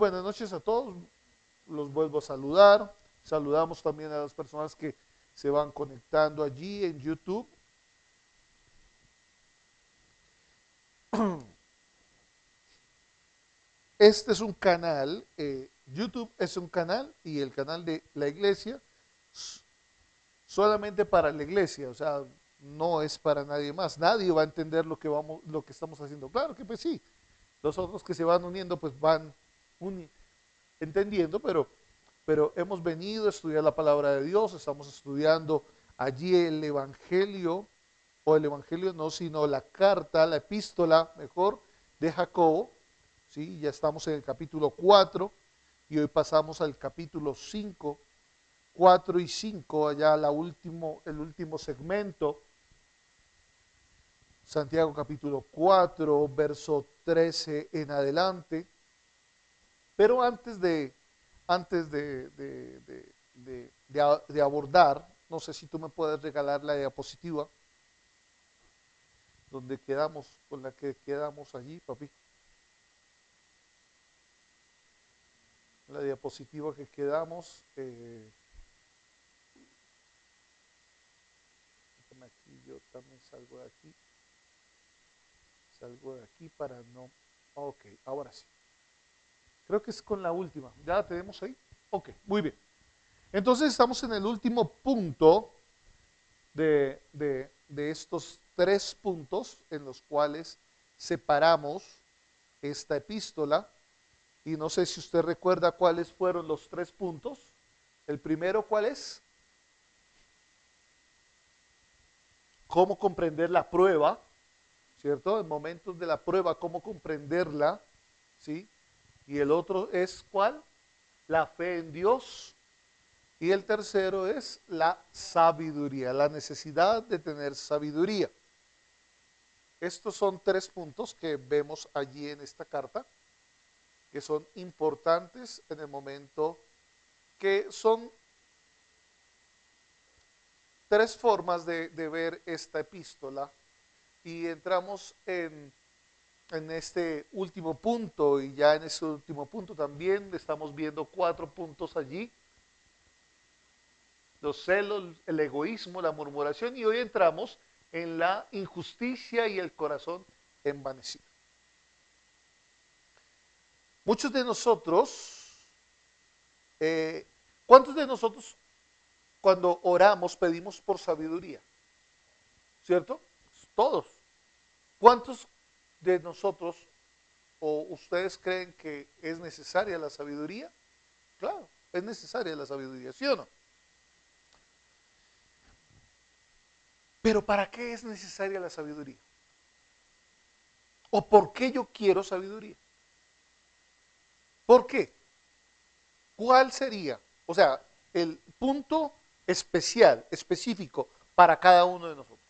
buenas noches a todos, los vuelvo a saludar. Saludamos también a las personas que se van conectando allí en YouTube. Este es un canal, YouTube es un canal y el canal de la iglesia solamente para la iglesia, o sea, no es para nadie más. Nadie va a entender lo que estamos haciendo. Claro que pues sí, los otros que se van uniendo pues van entendiendo, pero hemos venido a estudiar la palabra de Dios, estamos estudiando allí el Evangelio, o el Evangelio no, sino la carta, la epístola, mejor, de Jacobo, ¿sí? Ya estamos en el capítulo 4 y hoy pasamos al capítulo 5, 4 y 5, allá el último segmento, Santiago capítulo 4, verso 13 en adelante. Pero antes de abordar, no sé si tú me puedes regalar la diapositiva donde quedamos, con la que quedamos allí, papi. La diapositiva que quedamos. Aquí, yo también salgo de aquí para no. Ok, ahora sí. Creo que es con la última. ¿Ya la tenemos ahí? Ok, muy bien. Entonces estamos en el último punto de estos tres puntos en los cuales separamos esta epístola. Y no sé si usted recuerda cuáles fueron los tres puntos. El primero, ¿cuál es? Cómo comprender la prueba, ¿cierto? En momentos de la prueba, cómo comprenderla, ¿sí? Y el otro es, ¿cuál? La fe en Dios. Y el tercero es la sabiduría, la necesidad de tener sabiduría. Estos son tres puntos que vemos allí en esta carta, que son importantes en el momento, que son tres formas de ver esta epístola. Y entramos en este último punto, y ya en ese último punto también estamos viendo cuatro puntos allí: los celos, el egoísmo, la murmuración, y hoy entramos en la injusticia y el corazón envanecido. Muchos de nosotros, eh, ¿cuántos de nosotros cuando oramos pedimos por sabiduría? ¿Cierto? Todos. ¿Cuántos de nosotros o ustedes creen que es necesaria la sabiduría? Claro, es necesaria la sabiduría, ¿sí o no? Pero ¿para qué es necesaria la sabiduría? ¿O por qué yo quiero sabiduría? ¿Por qué? ¿Cuál sería? O sea, el punto especial, específico para cada uno de nosotros.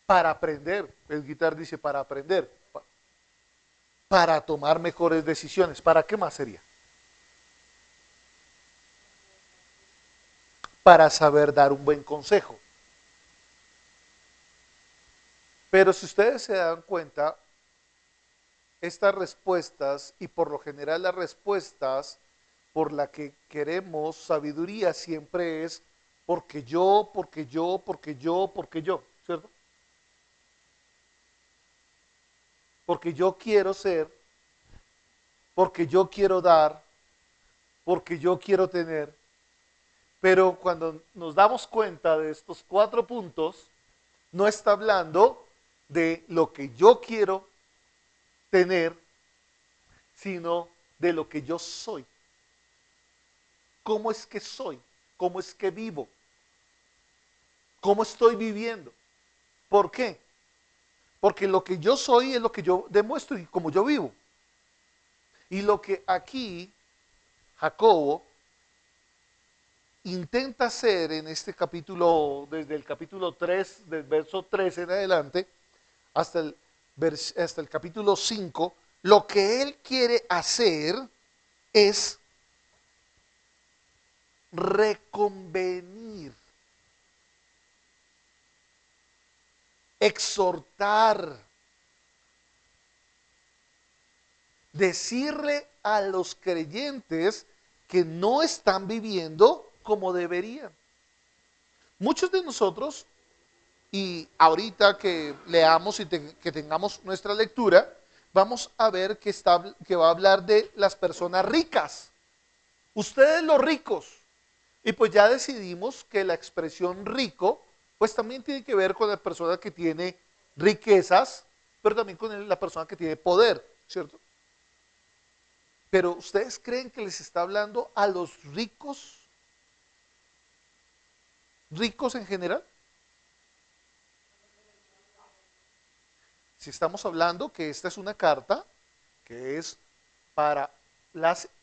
Para aprender, el guitar dice para aprender, para tomar mejores decisiones. ¿Para qué más sería? Para saber dar un buen consejo. Pero si ustedes se dan cuenta, estas respuestas, y por lo general las respuestas por la que queremos sabiduría siempre es porque yo, porque yo, porque yo, porque yo, ¿cierto? Porque yo quiero ser, porque yo quiero dar, porque yo quiero tener. Pero cuando nos damos cuenta de estos cuatro puntos, no está hablando de lo que yo quiero tener, sino de lo que yo soy. ¿Cómo es que soy? ¿Cómo es que vivo? ¿Cómo estoy viviendo? ¿Por qué? Porque lo que yo soy es lo que yo demuestro y como yo vivo. Y lo que aquí Jacobo intenta hacer en este capítulo, desde el capítulo 3, del verso 13 en adelante, hasta el capítulo 5, lo que él quiere hacer es reconvenir, exhortar, decirle a los creyentes que no están viviendo como deberían. Muchos de nosotros, y ahorita que leamos y que tengamos nuestra lectura, vamos a ver que va a hablar de las personas ricas. Ustedes los ricos. Y pues ya decidimos que la expresión rico, pues también tiene que ver con la persona que tiene riquezas, pero también con la persona que tiene poder, ¿cierto? Pero ¿ustedes creen que les está hablando a los ricos, ricos en general? Si estamos hablando que esta es una carta que es para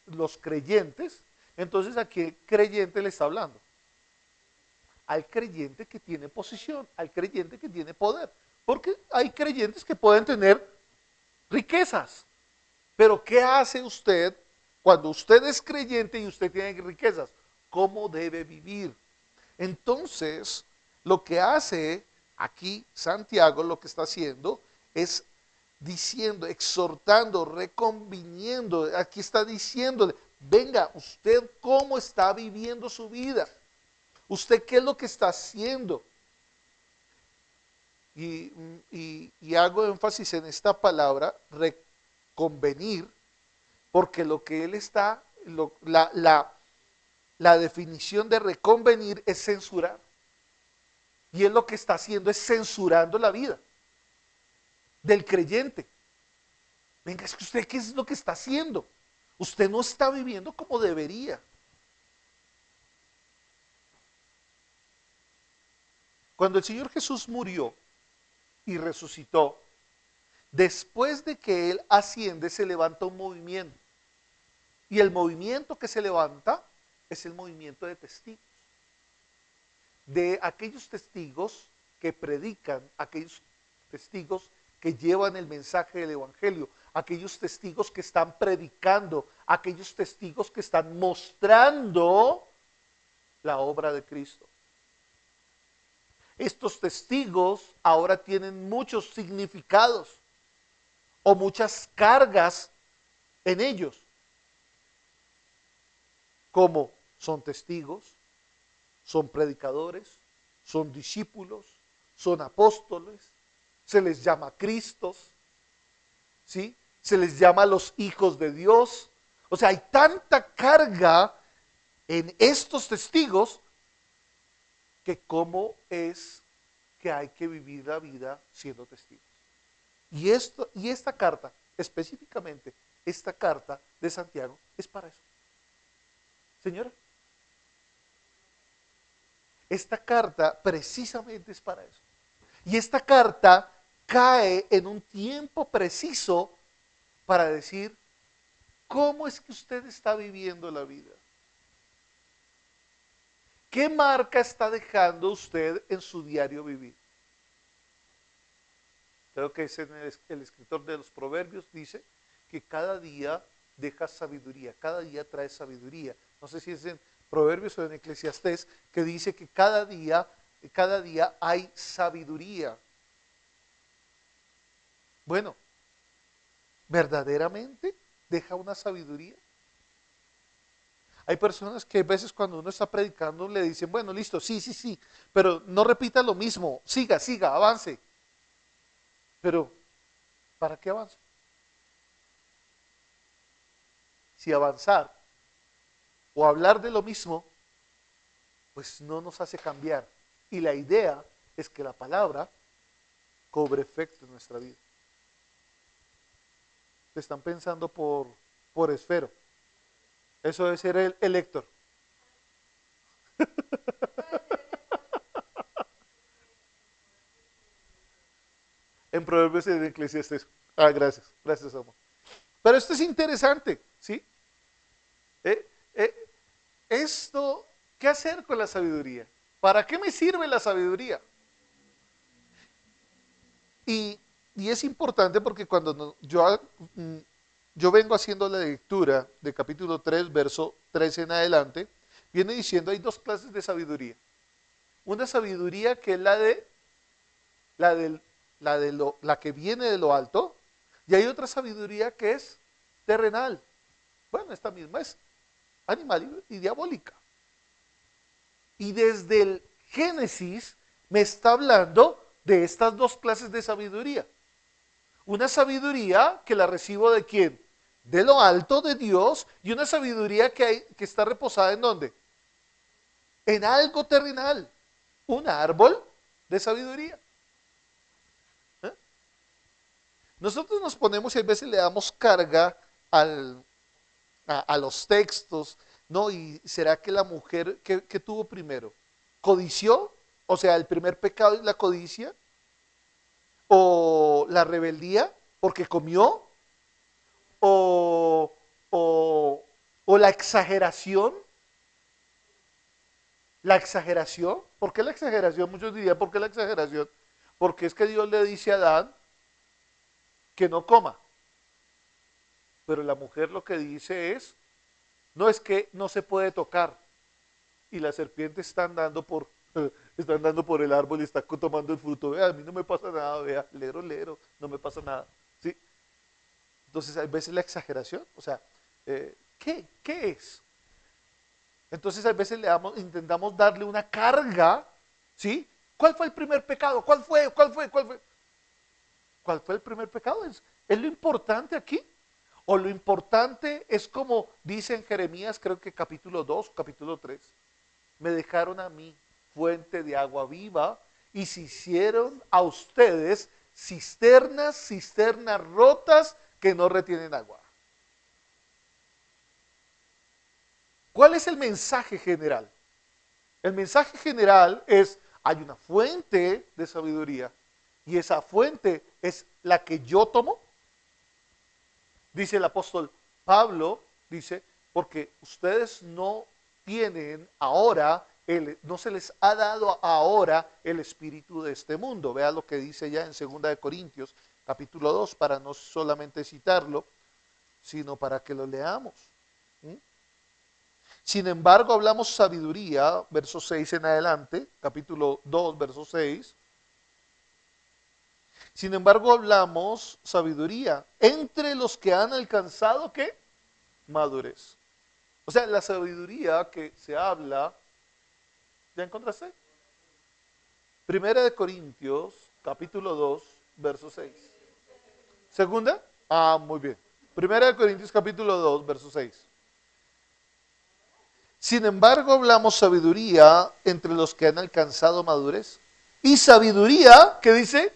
los creyentes, entonces ¿a qué creyente le está hablando? Al creyente que tiene posición, al creyente que tiene poder. Porque hay creyentes que pueden tener riquezas. Pero ¿qué hace usted cuando usted es creyente y usted tiene riquezas? ¿Cómo debe vivir? Entonces, lo que hace aquí Santiago, lo que está haciendo es diciendo, exhortando, reconviniendo. Aquí está diciéndole, venga, usted cómo está viviendo su vida. ¿Usted qué es lo que está haciendo? Y hago énfasis en esta palabra, reconvenir, porque lo que él está, la definición de reconvenir es censurar. Y él lo que está haciendo es censurando la vida del creyente. Venga, es que usted, ¿qué es lo que está haciendo? Usted no está viviendo como debería. Cuando el Señor Jesús murió y resucitó, después de que Él asciende, se levanta un movimiento. Y el movimiento que se levanta es el movimiento de testigos. De aquellos testigos que predican, aquellos testigos que llevan el mensaje del Evangelio, aquellos testigos que están predicando, aquellos testigos que están mostrando la obra de Cristo. Estos testigos ahora tienen muchos significados o muchas cargas en ellos, como son testigos, son predicadores, son discípulos, son apóstoles, se les llama Cristos, ¿sí? Se les llama los hijos de Dios. O sea, hay tanta carga en estos testigos que cómo es que hay que vivir la vida siendo testigos. Y esta carta, específicamente, esta carta de Santiago es para eso. Señora, esta carta precisamente es para eso. Y esta carta cae en un tiempo preciso para decir, ¿cómo es que usted está viviendo la vida? ¿Qué marca está dejando usted en su diario vivir? Creo que es el escritor de los Proverbios dice que cada día deja sabiduría, cada día trae sabiduría. No sé si es en Proverbios o en Eclesiastés, que dice que cada día hay sabiduría. Bueno, ¿verdaderamente deja una sabiduría? Hay personas que a veces cuando uno está predicando le dicen, bueno, listo, sí, pero no repita lo mismo, siga, avance. Pero, ¿para qué avanza? Si avanzar o hablar de lo mismo, pues no nos hace cambiar. Y la idea es que la palabra cobre efecto en nuestra vida. Están pensando por esfero. Eso debe ser el Héctor. En Proverbios y en Eclesiastés. Ah, gracias, amor. Pero esto es interesante, ¿sí? Eh, eh, esto, ¿qué hacer con la sabiduría? ¿Para qué me sirve la sabiduría? Y es importante porque cuando yo vengo haciendo la lectura de capítulo 3, verso 13 en adelante, viene diciendo hay dos clases de sabiduría. Una sabiduría que es la que viene de lo alto, y hay otra sabiduría que es terrenal. Bueno, esta misma es animal y diabólica. Y desde el Génesis me está hablando de estas dos clases de sabiduría. Una sabiduría que la recibo ¿de quién? De lo alto de Dios, y una sabiduría que está reposada ¿en dónde? En algo terrenal. Un árbol de sabiduría. ¿Eh? Nosotros nos ponemos y a veces le damos carga a los textos, ¿no? ¿Y será que la mujer, qué tuvo primero? ¿Codició? O sea, el primer pecado es la codicia. ¿O la rebeldía porque comió? ¿O, o la exageración? ¿La exageración? ¿Por qué la exageración? Muchos dirían, ¿por qué la exageración? Porque es que Dios le dice a Adán que no coma. Pero la mujer lo que dice no es que no se puede tocar. Y la serpiente está andando por el árbol y está tomando el fruto. Vea, a mí no me pasa nada, vea, lero, no me pasa nada. ¿Sí? Entonces, a veces la exageración, o sea, ¿qué es? Entonces, a veces intentamos darle una carga, ¿sí? ¿Cuál fue el primer pecado? ¿Cuál fue? ¿Cuál fue el primer pecado? ¿Es lo importante aquí? ¿O lo importante es como dice en Jeremías, creo que capítulo 2, capítulo 3? Me dejaron a mí fuente de agua viva y se hicieron a ustedes cisternas rotas que no retienen agua. ¿Cuál es el mensaje general? El mensaje general es, hay una fuente de sabiduría y esa fuente es la que yo tomo. Dice el apóstol Pablo, dice, porque ustedes no tienen ahora, no se les ha dado ahora el espíritu de este mundo. Vea lo que dice ya en 2 de Corintios, capítulo 2, para no solamente citarlo, sino para que lo leamos. Sin embargo, hablamos sabiduría, verso 6 en adelante, capítulo 2, verso 6. Sin embargo, hablamos sabiduría entre los que han alcanzado, ¿qué? Madurez. O sea, la sabiduría que se habla, ¿ya encontraste? Primera de Corintios, capítulo 2, verso 6. ¿Segunda? Ah, muy bien. Primera de Corintios, capítulo 2, verso 6. Sin embargo, hablamos sabiduría entre los que han alcanzado madurez. Y sabiduría, ¿qué dice?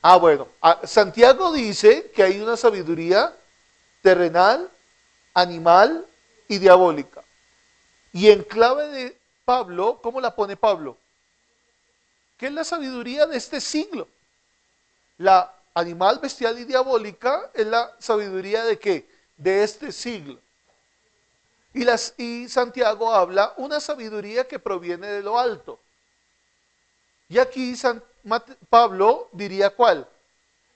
Ah, bueno, Santiago dice que hay una sabiduría terrenal, animal y diabólica. Y en clave de Pablo, ¿cómo la pone Pablo? ¿Qué es la sabiduría de este siglo? La animal, bestial y diabólica es la sabiduría de ¿qué? De este siglo. Y Santiago habla una sabiduría que proviene de lo alto. Y aquí Pablo diría ¿cuál?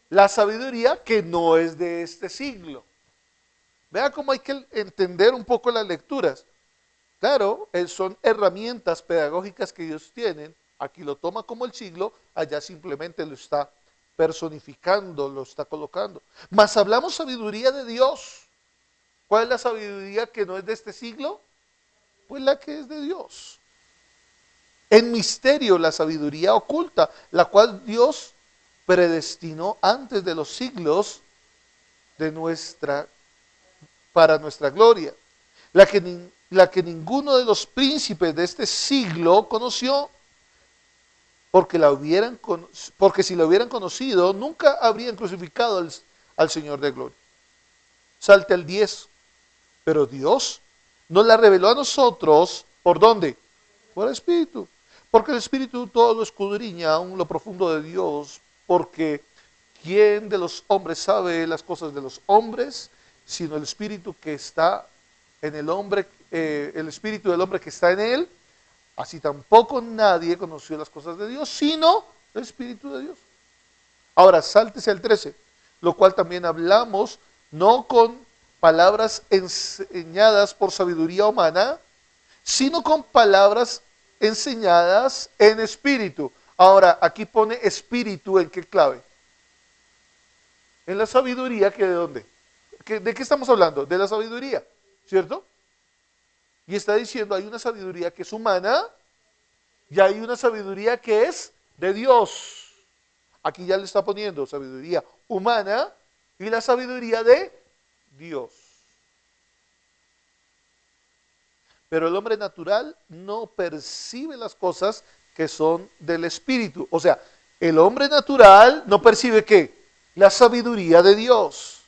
La sabiduría que no es de este siglo. Vea cómo hay que entender un poco las lecturas. Claro, son herramientas pedagógicas que ellos tienen. Aquí lo toma como el siglo, allá simplemente lo está personificando, lo está colocando. Mas hablamos sabiduría de Dios. ¿Cuál es la sabiduría que no es de este siglo? Pues la que es de Dios. En misterio, la sabiduría oculta, la cual Dios predestinó antes de los siglos para nuestra gloria. La que ninguno de los príncipes de este siglo conoció, porque si la hubieran conocido, nunca habrían crucificado al Señor de gloria. Salte al 10. Pero Dios nos la reveló a nosotros, ¿por dónde? Por el Espíritu. Porque el Espíritu todo lo escudriña, aún lo profundo de Dios, porque ¿quién de los hombres sabe las cosas de los hombres, sino el Espíritu que está en el hombre, el Espíritu del hombre que está en él? Así tampoco nadie conoció las cosas de Dios, sino el Espíritu de Dios. Ahora, sáltese al 13, lo cual también hablamos, no con palabras enseñadas por sabiduría humana, sino con palabras enseñadas en espíritu. Ahora, aquí pone espíritu, ¿en qué clave? En la sabiduría, que ¿de dónde? ¿De qué estamos hablando? De la sabiduría, ¿cierto? Y está diciendo, hay una sabiduría que es humana y hay una sabiduría que es de Dios. Aquí ya le está poniendo sabiduría humana y la sabiduría de Dios. Pero el hombre natural no percibe las cosas que son del Espíritu. O sea, el hombre natural no percibe ¿qué? La sabiduría de Dios.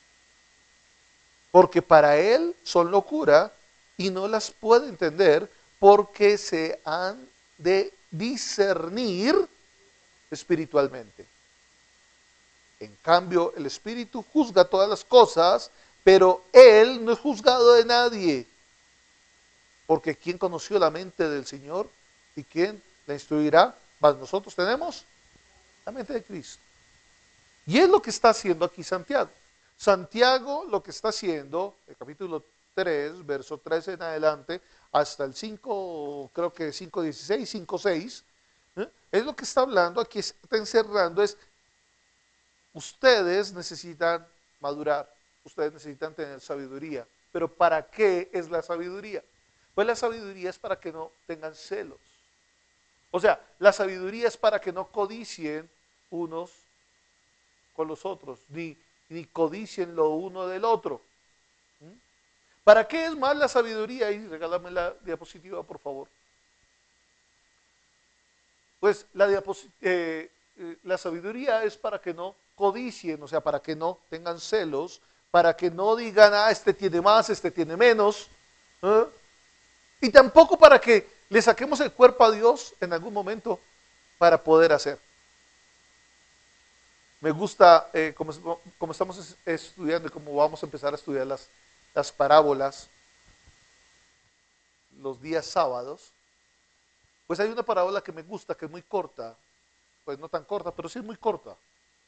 Porque para él son locura y no las puede entender porque se han de discernir espiritualmente. En cambio, el Espíritu juzga todas las cosas, pero él no es juzgado de nadie. Porque ¿quién conoció la mente del Señor y quién la instruirá? Mas nosotros tenemos la mente de Cristo. Y es lo que está haciendo aquí Santiago. Santiago lo que está haciendo, el capítulo 3, verso 13 en adelante, hasta el 5, creo que 5.16, 5.6, es lo que está hablando, aquí está encerrando, es ustedes necesitan madurar, ustedes necesitan tener sabiduría. Pero ¿para qué es la sabiduría? Pues la sabiduría es para que no tengan celos. O sea, la sabiduría es para que no codicien unos con los otros, ni codicien lo uno del otro. ¿Para qué es más la sabiduría? Y regálame la diapositiva, por favor. Pues la sabiduría es para que no codicien, o sea, para que no tengan celos, para que no digan, ah, este tiene más, este tiene menos. ¿Eh? Y tampoco para que le saquemos el cuerpo a Dios en algún momento para poder hacer. Me gusta, como estamos estudiando y como vamos a empezar a estudiar las parábolas los días sábados, pues hay una parábola que me gusta, que es muy corta, pues no tan corta, pero sí es muy corta.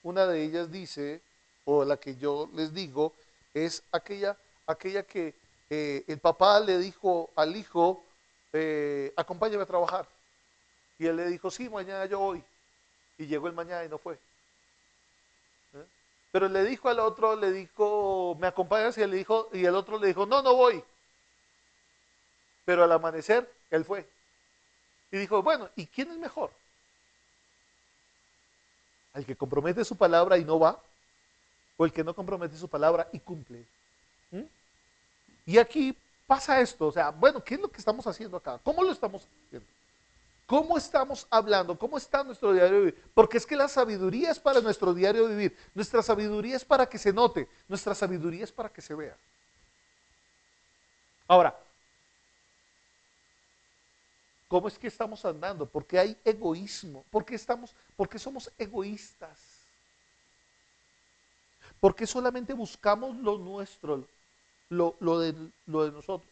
Una de ellas dice, o la que yo les digo, es aquella que el papá le dijo al hijo, acompáñame a trabajar. Y él le dijo, sí, mañana yo voy. Y llegó el mañana y no fue. Pero le dijo al otro, le dijo, ¿me acompañas? Y el otro le dijo, no, no voy. Pero al amanecer, él fue. Y dijo, bueno, ¿y quién es mejor? ¿Al que compromete su palabra y no va? ¿O el que no compromete su palabra y cumple? ¿Mm? Y aquí pasa esto, o sea, bueno, ¿qué es lo que estamos haciendo acá? ¿Cómo lo estamos haciendo? ¿Cómo estamos hablando? ¿Cómo está nuestro diario vivir? Porque es que la sabiduría es para nuestro diario vivir. Nuestra sabiduría es para que se note. Nuestra sabiduría es para que se vea. Ahora, ¿cómo es que estamos andando? ¿Por qué hay egoísmo? ¿Por qué somos egoístas? ¿Por qué solamente buscamos lo nuestro, lo de nosotros?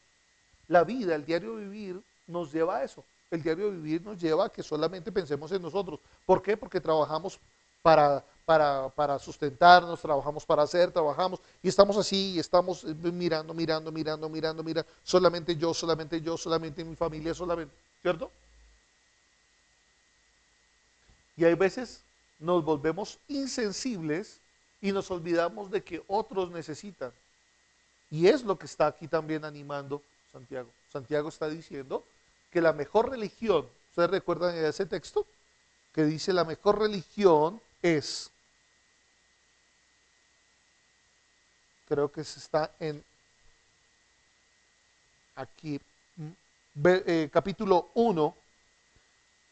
La vida, el diario vivir, nos lleva a eso. El diario vivir nos lleva a que solamente pensemos en nosotros. ¿Por qué? Porque trabajamos para sustentarnos, trabajamos para hacer, trabajamos y estamos así, y estamos mirando, solamente yo, solamente mi familia, solamente, ¿cierto? Y hay veces nos volvemos insensibles y nos olvidamos de que otros necesitan. Y es lo que está aquí también animando Santiago. Santiago está diciendo que la mejor religión, ¿ustedes recuerdan ese texto? Que dice la mejor religión es, creo que se está en aquí, capítulo 1,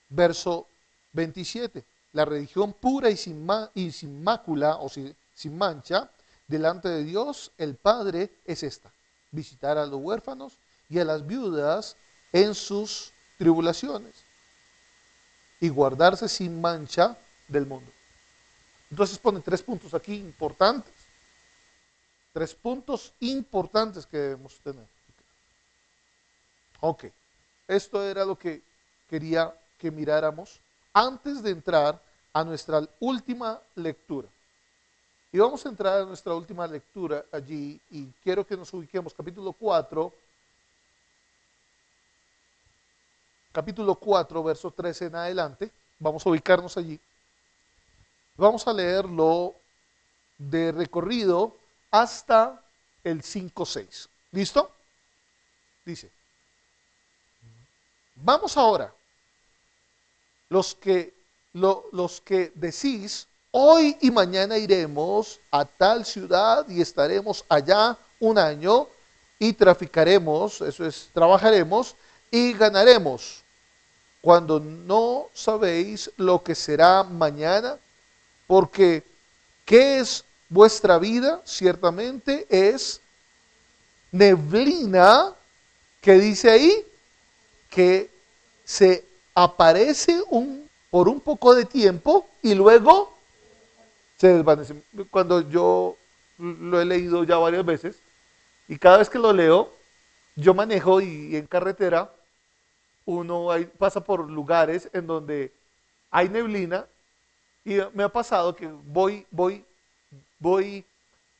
verso 27. La religión pura y sin mácula o sin mancha delante de Dios el Padre es esta: visitar a los huérfanos y a las viudas en sus tribulaciones y guardarse sin mancha del mundo. Entonces pone 3 puntos aquí importantes. 3 puntos importantes que debemos tener. Ok, esto era lo que quería que miráramos antes de entrar a nuestra última lectura. Y vamos a entrar a nuestra última lectura allí y quiero que nos ubiquemos capítulo 4, verso 13 en adelante. Vamos a ubicarnos allí. Vamos a leerlo de recorrido hasta el 5:6. ¿Listo? Dice, vamos ahora, los que decís, hoy y mañana iremos a tal ciudad y estaremos allá un año y traficaremos, eso es, trabajaremos y ganaremos, cuando no sabéis lo que será mañana, porque ¿qué es vuestra vida? Ciertamente es neblina, que dice ahí, que se aparece por un poco de tiempo y luego se desvanece. Cuando yo lo he leído ya varias veces y cada vez que lo leo, yo manejo y en carretera uno pasa por lugares en donde hay neblina y me ha pasado que voy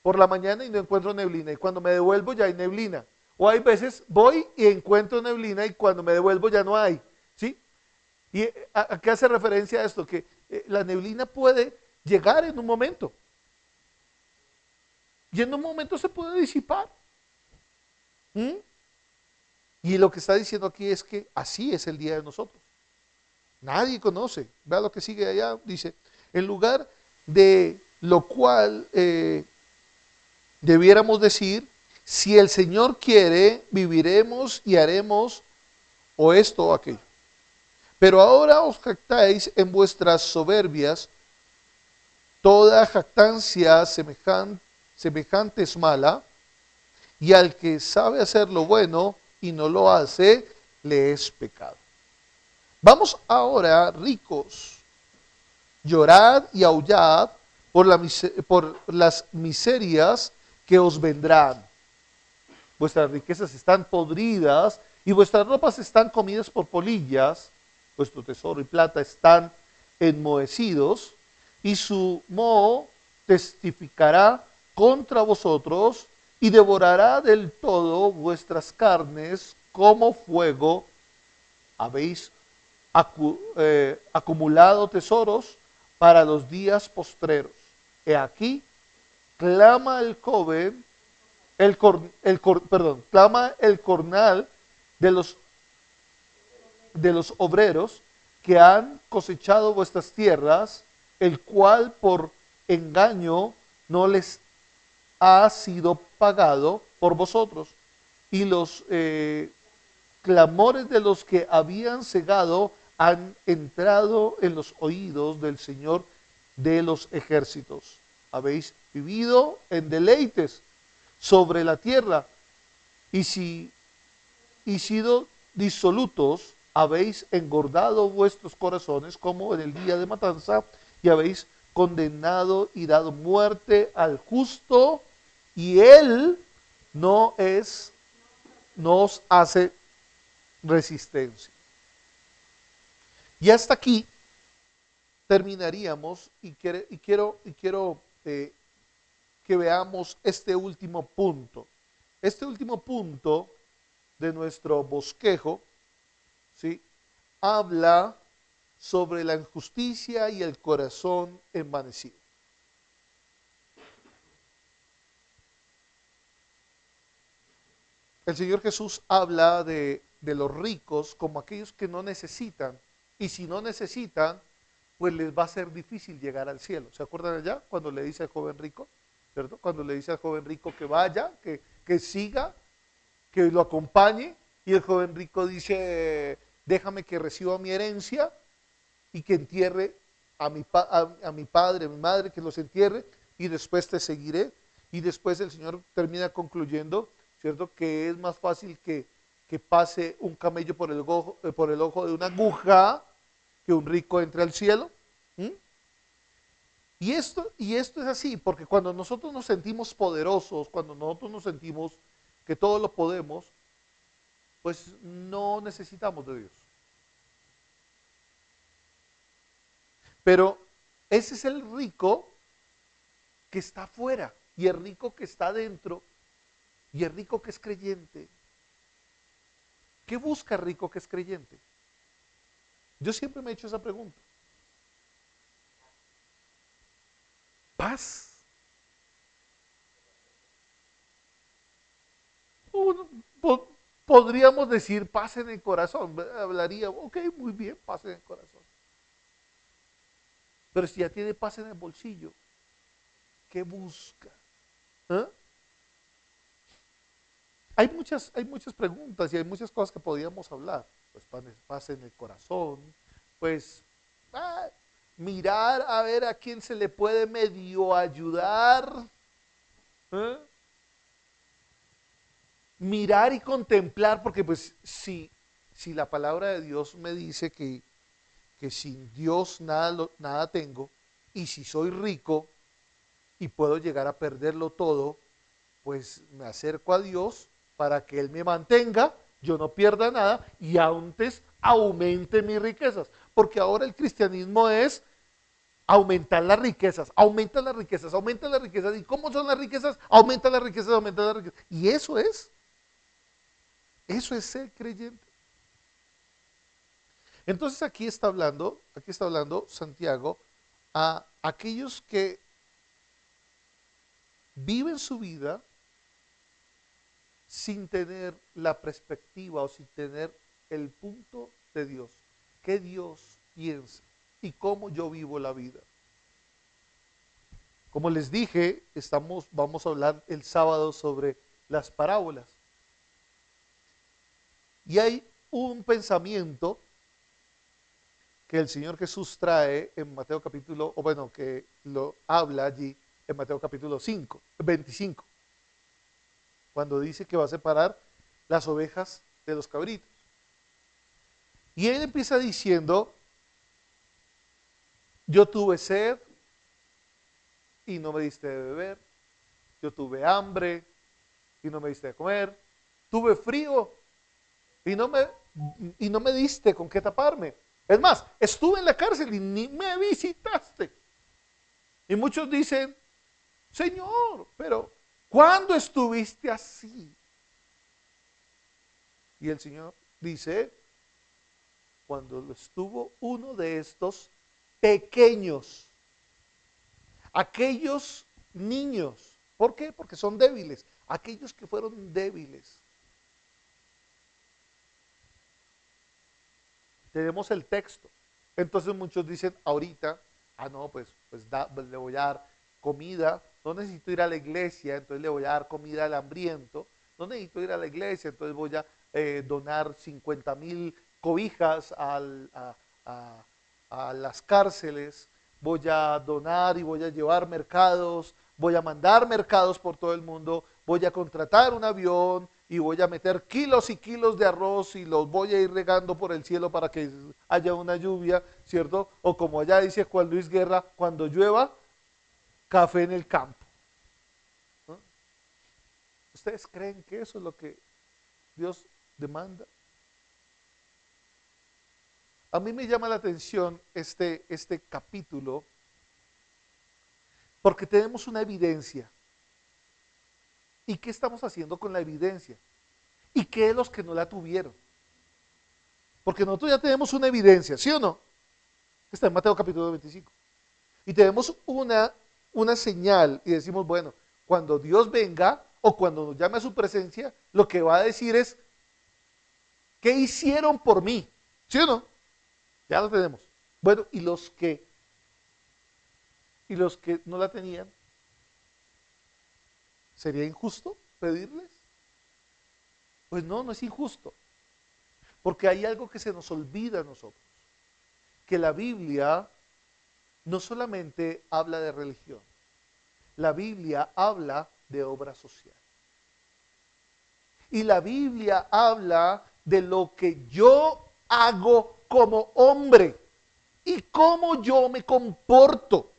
por la mañana y no encuentro neblina y cuando me devuelvo ya hay neblina. O hay veces voy y encuentro neblina y cuando me devuelvo ya no hay, ¿sí? ¿Y a qué hace referencia a esto? Que la neblina puede llegar en un momento y en un momento se puede disipar. ¿Mm? Y lo que está diciendo aquí es que así es el día de nosotros. Nadie conoce. Vea lo que sigue allá. Dice, en lugar de lo cual debiéramos decir, si el Señor quiere, viviremos y haremos o esto o aquello. Pero ahora os jactáis en vuestras soberbias, toda jactancia semejante es mala, y al que sabe hacer lo bueno y no lo hace, le es pecado. Vamos ahora, ricos, llorad y aullad por las miserias que os vendrán. Vuestras riquezas están podridas y vuestras ropas están comidas por polillas, vuestro tesoro y plata están enmohecidos, y su moho testificará contra vosotros y devorará del todo vuestras carnes como fuego. Habéis acumulado tesoros para los días postreros. He aquí, clama el joven, clama el cornal de los obreros que han cosechado vuestras tierras, el cual por engaño no les ha sido pagado por vosotros. Y los clamores de los que habían cegado han entrado en los oídos del Señor de los ejércitos. Habéis vivido en deleites sobre la tierra y si y sido disolutos, habéis engordado vuestros corazones como en el día de matanza y habéis condenado y dado muerte al justo y él no os hace resistencia. Y hasta aquí terminaríamos y quiero que veamos este último punto. Este último punto de nuestro bosquejo, ¿sí? Habla sobre la injusticia y el corazón envanecido. El Señor Jesús habla de los ricos como aquellos que no necesitan, y si no necesitan, pues les va a ser difícil llegar al cielo. ¿Se acuerdan allá cuando le dice al joven rico? ¿Cierto? Cuando le dice al joven rico que vaya, que siga, que lo acompañe, y el joven rico dice, déjame que reciba mi herencia y que entierre a mi padre, a mi madre, que los entierre y después te seguiré. Y después el Señor termina concluyendo, ¿cierto? Que es más fácil que pase un camello por el ojo de una aguja que un rico entre al cielo. ¿Mm? Y esto es así, porque cuando nosotros nos sentimos poderosos, cuando nosotros nos sentimos que todo lo podemos, pues no necesitamos de Dios. Pero ese es el rico que está afuera y el rico que está adentro y el rico que es creyente. ¿Qué busca el rico que es creyente? Yo siempre me he hecho esa pregunta. Paz. podríamos decir paz en el corazón. Hablaría, ok, muy bien, paz en el corazón. Pero si ya tiene paz en el bolsillo, ¿qué busca? ¿Ah? Hay muchas preguntas y hay muchas cosas que podríamos hablar. Pues paz en el corazón, pues ah, mirar a ver a quién se le puede medio ayudar. ¿Ah? Mirar y contemplar, porque pues si la palabra de Dios me dice que sin Dios nada, nada tengo, y si soy rico y puedo llegar a perderlo todo, pues me acerco a Dios para que Él me mantenga, yo no pierda nada y antes aumente mis riquezas. Porque ahora el cristianismo es aumentar las riquezas, aumenta las riquezas, aumenta las riquezas. ¿Y cómo son las riquezas? Aumenta las riquezas, aumenta las riquezas. Y eso es ser creyente. Entonces aquí está hablando Santiago a aquellos que viven su vida sin tener la perspectiva o sin tener el punto de Dios. ¿Qué Dios piensa? ¿Y cómo yo vivo la vida? Como les dije, vamos a hablar el sábado sobre las parábolas. Y hay un pensamiento que el Señor Jesús trae en Mateo capítulo, o bueno, que lo habla allí en Mateo capítulo 5, 25, cuando dice que va a separar las ovejas de los cabritos. Y él empieza diciendo, yo tuve sed y no me diste de beber, yo tuve hambre y no me diste de comer, tuve frío y no me diste con qué taparme. Es más, estuve en la cárcel y ni me visitaste. Y muchos dicen, Señor, pero ¿cuándo estuviste así? Y el Señor dice, cuando estuvo uno de estos pequeños, aquellos niños. ¿Por qué? Porque son débiles. Aquellos que fueron débiles. Tenemos el texto. Entonces muchos dicen ahorita, no, pues le voy a dar comida. No necesito ir a la iglesia, entonces le voy a dar comida al hambriento. No necesito ir a la iglesia, entonces voy a donar 50,000 cobijas a las cárceles. Voy a donar y voy a llevar mercados, voy a mandar mercados por todo el mundo, voy a contratar un avión y voy a meter kilos y kilos de arroz y los voy a ir regando por el cielo para que haya una lluvia, ¿cierto? O como allá dice Juan Luis Guerra, cuando llueva, café en el campo. ¿No? ¿Ustedes creen que eso es lo que Dios demanda? A mí me llama la atención este capítulo porque tenemos una evidencia. ¿Y qué estamos haciendo con la evidencia? ¿Y qué es los que no la tuvieron? Porque nosotros ya tenemos una evidencia, ¿sí o no? Está en Mateo capítulo 25. Y tenemos una señal y decimos, bueno, cuando Dios venga o cuando nos llame a su presencia, lo que va a decir es, ¿qué hicieron por mí? ¿Sí o no? Ya lo tenemos. Bueno, y los que no la tenían, ¿sería injusto pedirles? Pues no, no es injusto. Porque hay algo que se nos olvida a nosotros. Que la Biblia no solamente habla de religión. La Biblia habla de obra social. Y la Biblia habla de lo que yo hago como hombre y cómo yo me comporto.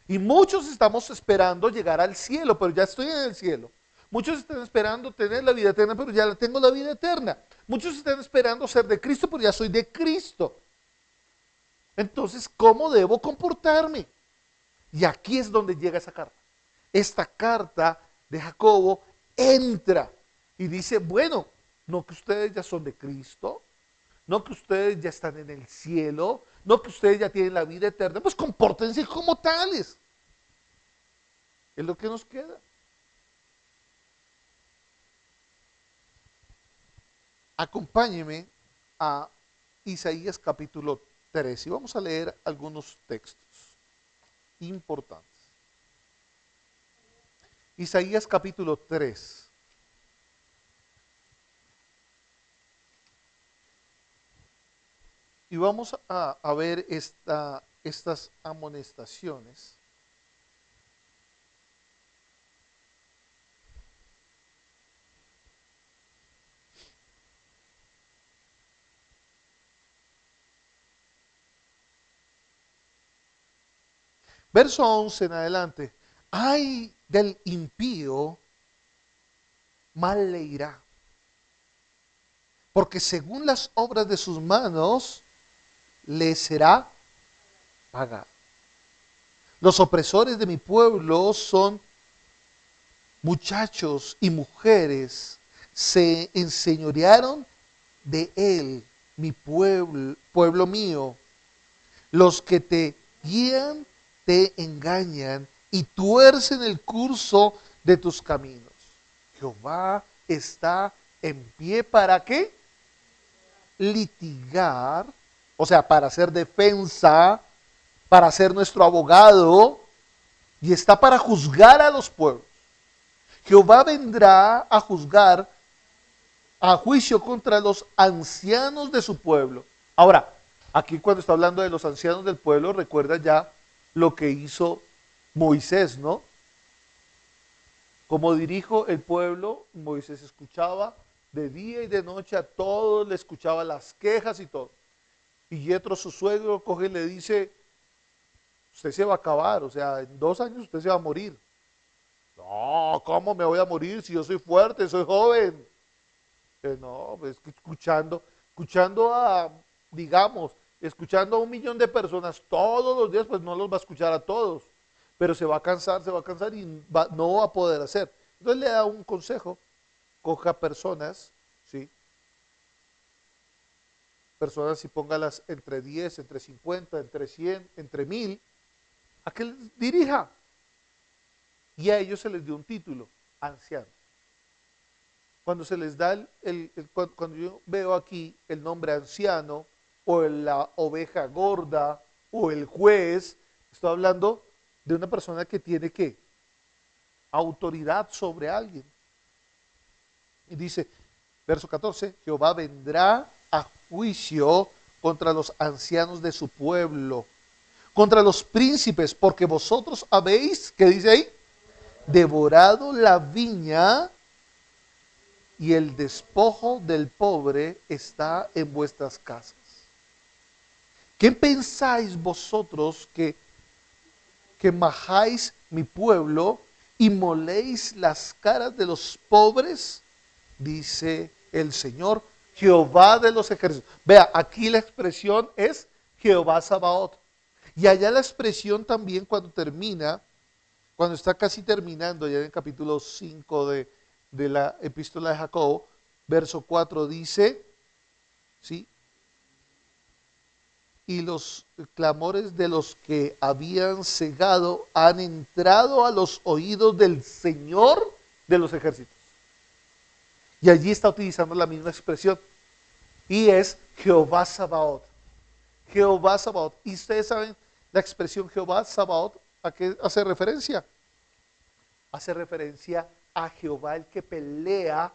Y muchos estamos esperando llegar al cielo, pero ya estoy en el cielo. Muchos están esperando tener la vida eterna, pero ya tengo la vida eterna. Muchos están esperando ser de Cristo, pero ya soy de Cristo. Entonces, ¿cómo debo comportarme? Y aquí es donde llega esa carta. Esta carta de Jacobo entra y dice, bueno, no que ustedes ya son de Cristo, no que ustedes ya están en el cielo, no que ustedes ya tienen la vida eterna, pues compórtense como tales. Es lo que nos queda. Acompáñeme a Isaías capítulo 3 y vamos a leer algunos textos importantes. Isaías capítulo 3. Y vamos a ver estas amonestaciones. Verso 11 en adelante. Ay del impío, mal le irá, porque según las obras de sus manos le será pagado. Los opresores de mi pueblo son muchachos y mujeres, se enseñorearon de él, mi pueblo mío. Los que te guían te engañan y tuercen el curso de tus caminos. Jehová está en pie para qué? Litigar, o sea, para hacer defensa, para ser nuestro abogado, y está para juzgar a los pueblos. Jehová vendrá a juzgar a juicio contra los ancianos de su pueblo. Ahora, aquí cuando está hablando de los ancianos del pueblo, recuerda ya lo que hizo Moisés, ¿no? Como dirijo el pueblo, Moisés escuchaba de día y de noche a todos, le escuchaba las quejas y todo. Y Yetro, su suegro, coge y le dice, usted se va a acabar, o sea, en 2 años usted se va a morir. No, ¿cómo me voy a morir si yo soy fuerte, soy joven? No, pues escuchando a, digamos, escuchando a 1 millón de personas todos los días, pues no los va a escuchar a todos, pero se va a cansar y no va a poder hacer. Entonces le da un consejo, coja personas, ¿sí? Personas y póngalas entre 10, entre 50, entre 100, entre 1000, a que les dirija. Y a ellos se les dio un título, anciano. Cuando se les da cuando yo veo aquí el nombre anciano o la oveja gorda o el juez, estoy hablando de una persona que tiene ¿qué? Autoridad sobre alguien. Y dice, verso 14, Jehová vendrá a juicio contra los ancianos de su pueblo, contra los príncipes, porque vosotros habéis, ¿qué dice ahí? Devorado la viña y el despojo del pobre está en vuestras casas. ¿Qué pensáis vosotros que majáis mi pueblo y moléis las caras de los pobres? Dice el Señor, Jehová de los ejércitos. Vea, aquí la expresión es Jehová Sabaoth. Y allá la expresión también cuando termina, cuando está casi terminando, ya en el capítulo 5 de la epístola de Jacob, verso 4 dice, ¿sí? Y los clamores de los que habían cegado han entrado a los oídos del Señor de los ejércitos. Y allí está utilizando la misma expresión. Y es Jehová Sabaoth. Jehová Sabaoth. Y ustedes saben la expresión Jehová Sabaoth, ¿a qué hace referencia? Hace referencia a Jehová el que pelea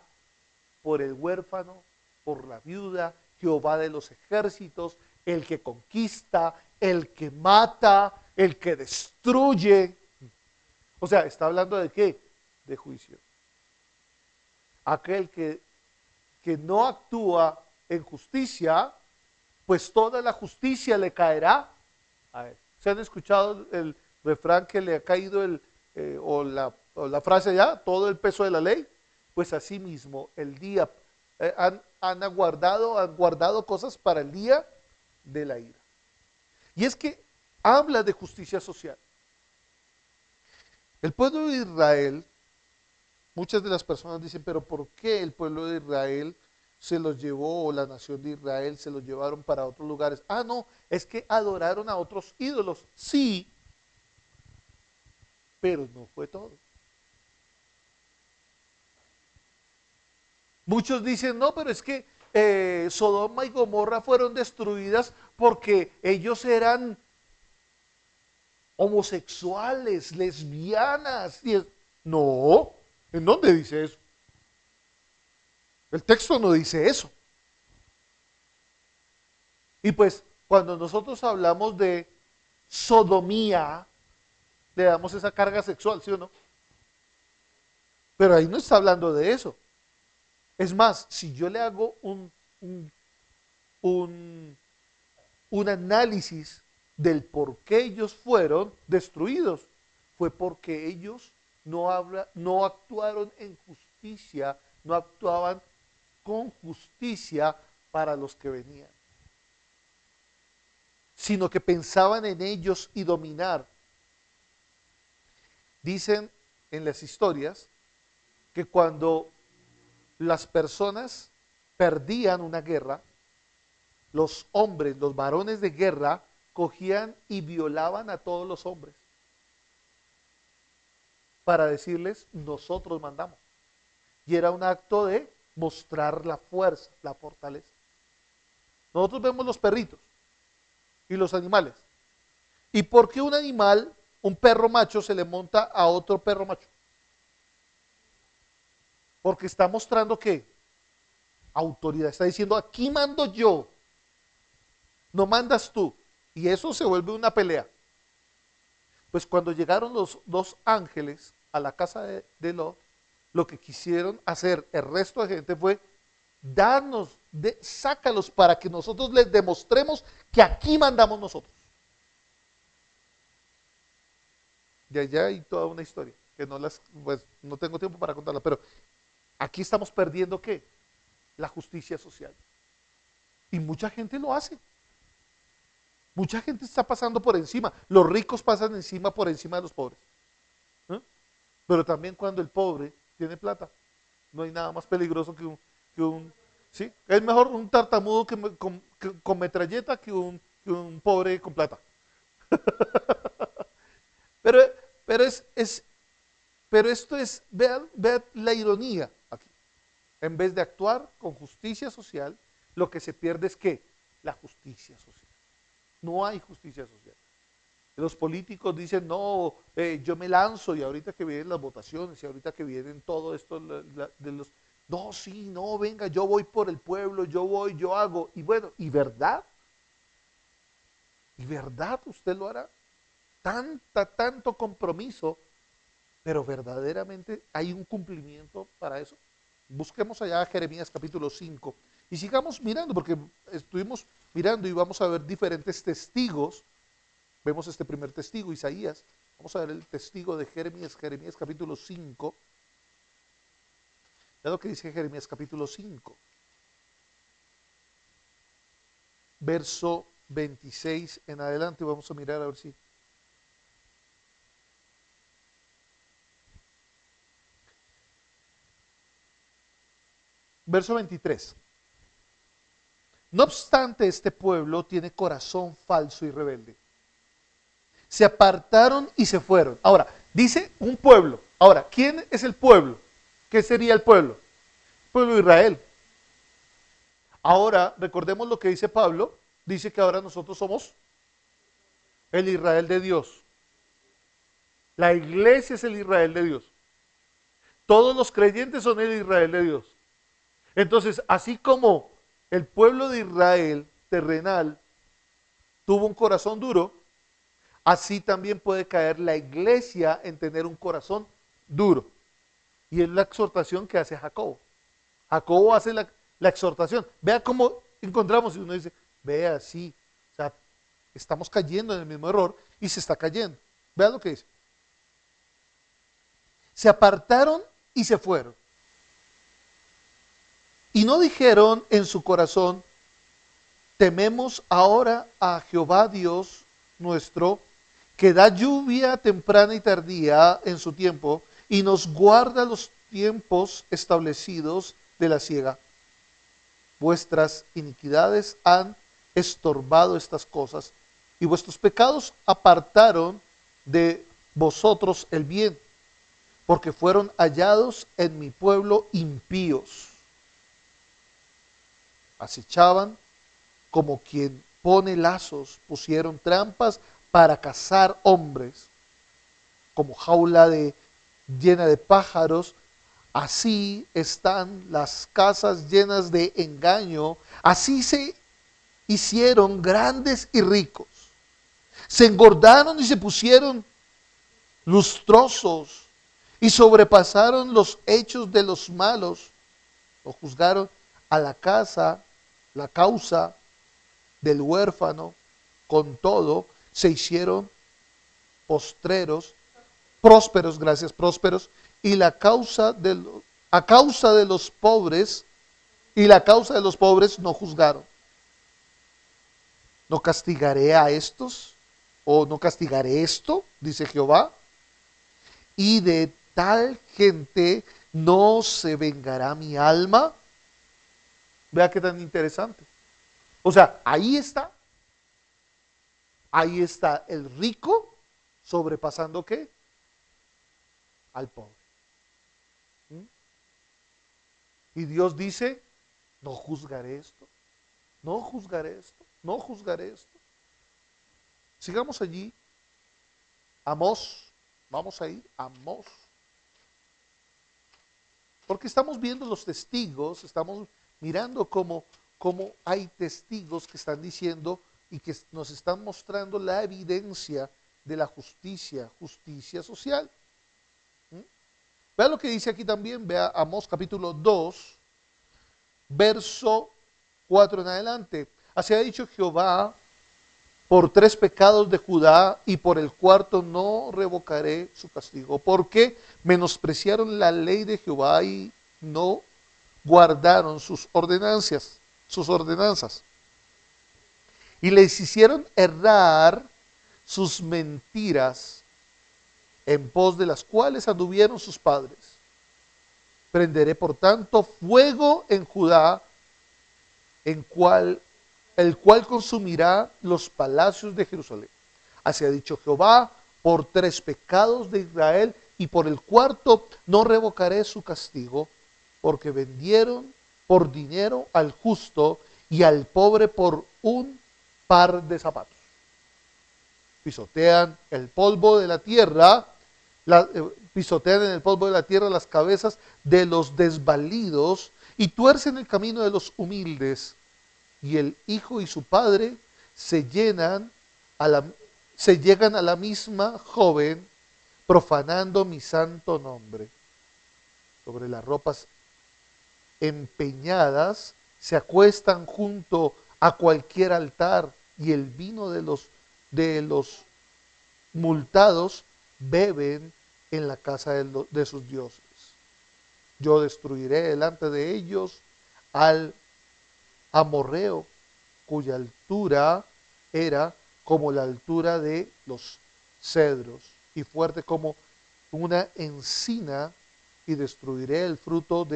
por el huérfano, por la viuda, Jehová de los ejércitos, el que conquista, el que mata, el que destruye. O sea, está hablando de qué? De juicio. Aquel que no actúa en justicia, pues toda la justicia le caerá a él. ¿Se han escuchado el refrán que le ha caído o la frase ya, todo el peso de la ley? Pues así mismo, el día, han guardado cosas para el día de la ira. Y es que habla de justicia social. El pueblo de Israel, muchas de las personas dicen, pero ¿por qué el pueblo de Israel se los llevó, o la nación de Israel se los llevaron para otros lugares? Ah, no, es que adoraron a otros ídolos. Sí, pero no fue todo. Muchos dicen, no, pero es que Sodoma y Gomorra fueron destruidas porque ellos eran homosexuales, lesbianas. No, ¿en dónde dice eso? El texto no dice eso. Y pues cuando nosotros hablamos de sodomía, le damos esa carga sexual, ¿sí o no? Pero ahí no está hablando de eso. Es más, si yo le hago un, un análisis del por qué ellos fueron destruidos, fue porque ellos no actuaron en justicia, no actuaban con justicia para los que venían, sino que pensaban en ellos y dominar. Dicen en las historias que cuando las personas perdían una guerra, los hombres, los varones de guerra, cogían y violaban a todos los hombres para decirles, nosotros mandamos. Y era un acto de mostrar la fuerza, la fortaleza. Nosotros vemos los perritos y los animales. ¿Y por qué un animal, un perro macho, se le monta a otro perro macho? Porque está mostrando que autoridad, está diciendo, aquí mando yo, no mandas tú. Y eso se vuelve una pelea. Pues cuando llegaron los dos ángeles a la casa de Lot, lo que quisieron hacer el resto de gente fue darnos, sácalos para que nosotros les demostremos que aquí mandamos nosotros. De allá hay toda una historia, que pues, no tengo tiempo para contarla, pero aquí estamos perdiendo ¿qué? La justicia social. Y mucha gente lo hace. Mucha gente está pasando por encima. Los ricos pasan por encima de los pobres. ¿Eh? Pero también cuando el pobre tiene plata, no hay nada más peligroso que un ¿sí? Es mejor un tartamudo con metralleta que un pobre con plata. Pero, pero esto es, vean la ironía aquí. En vez de actuar con justicia social, lo que se pierde es ¿qué? La justicia social. No hay justicia social. Los políticos dicen, no, yo me lanzo y ahorita que vienen las votaciones y ahorita que vienen todo esto de los, no, sí, no, venga, yo voy por el pueblo, yo voy, yo hago. Y bueno, ¿y verdad? ¿Y verdad usted lo hará? Tanto compromiso, pero verdaderamente hay un cumplimiento para eso. Busquemos allá Jeremías capítulo 5 y sigamos mirando, porque estuvimos mirando y vamos a ver diferentes testigos. Vemos este primer testigo, Isaías. Vamos a ver el testigo de Jeremías, Jeremías capítulo 5. Es lo que dice Jeremías capítulo 5. Verso 26 en adelante. Vamos a mirar a ver si. Verso 23. No obstante, este pueblo tiene corazón falso y rebelde. Se apartaron y se fueron. Ahora, dice un pueblo. Ahora, ¿quién es el pueblo? ¿Qué sería el pueblo? El pueblo de Israel. Ahora, recordemos lo que dice Pablo. Dice que ahora nosotros somos el Israel de Dios. La iglesia es el Israel de Dios. Todos los creyentes son el Israel de Dios. Entonces, así como el pueblo de Israel terrenal tuvo un corazón duro, así también puede caer la iglesia en tener un corazón duro. Y es la exhortación que hace Jacobo. Jacobo hace la exhortación. Vea cómo encontramos y uno dice, vea, sí, o sea, estamos cayendo en el mismo error y se está cayendo. Vea lo que dice. Se apartaron y se fueron. Y no dijeron en su corazón, tememos ahora a Jehová Dios nuestro, que da lluvia temprana y tardía en su tiempo, y nos guarda los tiempos establecidos de la siega. Vuestras iniquidades han estorbado estas cosas, y vuestros pecados apartaron de vosotros el bien, porque fueron hallados en mi pueblo impíos. Acechaban como quien pone lazos, pusieron trampas para cazar hombres, como jaula llena de pájaros. Así están las casas llenas de engaño. Así se hicieron grandes y ricos. Se engordaron y se pusieron lustrosos y sobrepasaron los hechos de los malos. O juzgaron a la causa del huérfano. Con todo, se hicieron postreros, prósperos, gracias, prósperos, y a causa de los pobres, y la causa de los pobres no juzgaron. ¿No castigaré a estos? ¿O no castigaré esto? Dice Jehová. Y de tal gente no se vengará mi alma. Vea qué tan interesante. O sea, ahí está. Ahí está el rico sobrepasando ¿qué? Al pobre. ¿Mm? Y Dios dice, no juzgaré esto, no juzgaré esto, no juzgaré esto. Sigamos allí. Amós, vamos a ir a Amós. Porque estamos viendo los testigos, estamos mirando cómo hay testigos que están diciendo y que nos están mostrando la evidencia de la justicia social. ¿Mm? Vea lo que dice aquí también, vea Amós capítulo 2, verso 4 en adelante. Así ha dicho Jehová, por 3 pecados de Judá y por el cuarto no revocaré su castigo, porque menospreciaron la ley de Jehová y no guardaron sus ordenanzas, y les hicieron errar sus mentiras, en pos de las cuales anduvieron sus padres. Prenderé por tanto fuego en Judá, el cual consumirá los palacios de Jerusalén. Así ha dicho Jehová, por 3 pecados de Israel y por el cuarto no revocaré su castigo, porque vendieron por dinero al justo y al pobre por un par de zapatos. Pisotean el polvo de la tierra, pisotean en el polvo de la tierra las cabezas de los desvalidos y tuercen el camino de los humildes. Y el hijo y su padre se llegan a la misma joven, profanando mi santo nombre. Sobre las ropas empeñadas se acuestan junto a cualquier altar, y el vino de los multados beben en la casa de sus dioses. Yo destruiré delante de ellos al amorreo, cuya altura era como la altura de los cedros y fuerte como una encina, y destruiré el fruto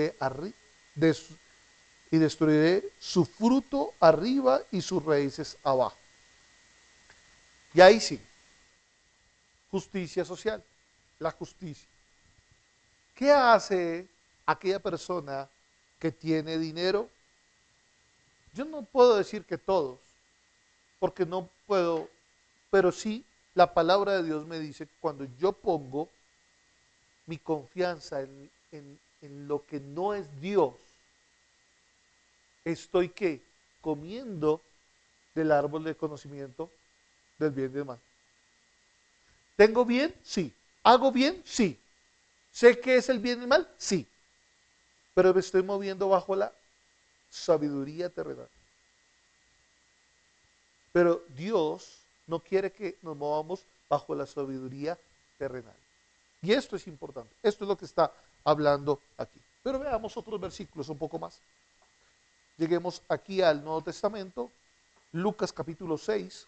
y destruiré su fruto arriba y sus raíces abajo. Y ahí sí, justicia social, la justicia. ¿Qué hace aquella persona que tiene dinero? Yo no puedo decir que todos, porque no puedo, pero sí la palabra de Dios me dice que cuando yo pongo mi confianza en lo que no es Dios, estoy ¿qué? Comiendo del árbol del conocimiento del bien y del mal. ¿Tengo bien? Sí. ¿Hago bien? Sí. ¿Sé qué es el bien y el mal? Sí. Pero me estoy moviendo bajo la sabiduría terrenal. Pero Dios no quiere que nos movamos bajo la sabiduría terrenal. Y esto es importante. Esto es lo que está hablando aquí. Pero veamos otros versículos un poco más. Lleguemos aquí al Nuevo Testamento, Lucas capítulo 6.